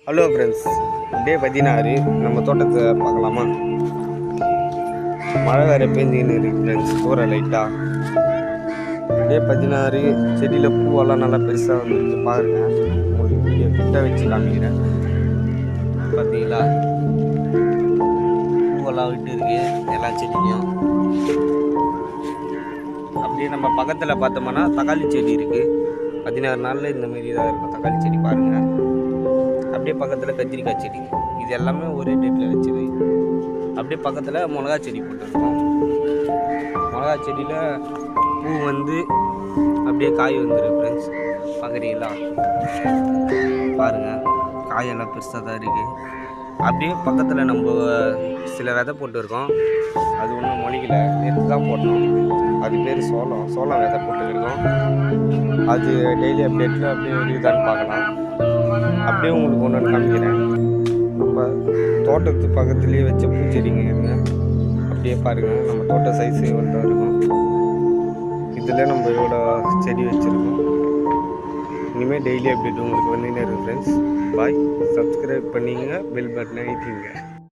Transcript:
Hello friends, டே 16 நம்ம தோட்டத்தை பார்க்கலாமா? மழை வேறு பெஞ்சின்னு இருக்கு ஃப்ரெண்ட்ஸ், தூர லைட்டாக. டே 16 செடியில் பூவெல்லாம் நல்லா பெருசாக வந்துருக்கு பாருங்க. உங்களுக்கு வீடியோ கிட்ட வச்சு காமிக்கிறேன். பார்த்தீங்களா, பூவெல்லாம் விட்டு இருக்கு எல்லா செடிலையும். அப்படியே நம்ம பக்கத்தில் பார்த்தோம்னா தக்காளி செடி இருக்குது. 16 நாளில் இந்த மாரி தான் இருக்கும் தக்காளி செடி பாருங்கள். அப்படியே பக்கத்தில் கத்திரிக்காய் செடி, இது எல்லாமே ஒரே டேட்டில் வச்சுது. அப்படியே பக்கத்தில் மிளகா செடி போட்டுருக்கோம். மிளகா செடியில் பூ வந்து அப்படியே காய் வந்துருக்கு ஃப்ரெண்ட்ஸ், பார்க்குறீங்களா? பாருங்கள், காயெல்லாம் பெருசாக தான் இருக்குது. அப்படியே பக்கத்தில் நம்ம சில விதை போட்டுருக்கோம். அது ஒன்றும் மொழிக்கலை, நேற்று தான் போட்டோம். அது பேர் சோளம் விதை போட்டுருக்கோம். அது டெய்லி அப்டேட்டில் அப்படியே இருக்குதான்னு பார்க்கலாம். அப்படியே உங்களுக்கு ஒன்று காமிக்கிறேன். நம்ம தோட்டத்து பக்கத்துலேயே வச்ச பூச்செடிங்க இருங்க. அப்படியே பாருங்கள், நம்ம தோட்ட சைஸு எவ்வளோ இருக்கும். இதில் நம்ம எவ்வளோ செடி வச்சுருக்கோம். இனிமேல் டெய்லி அப்டேட் உங்களுக்கு வந்துன்னே இருக்கும் ஃப்ரெண்ட்ஸ். பாய், சப்ஸ்கிரைப் பண்ணிங்க, பெல் பட்டனை அழுத்திங்க.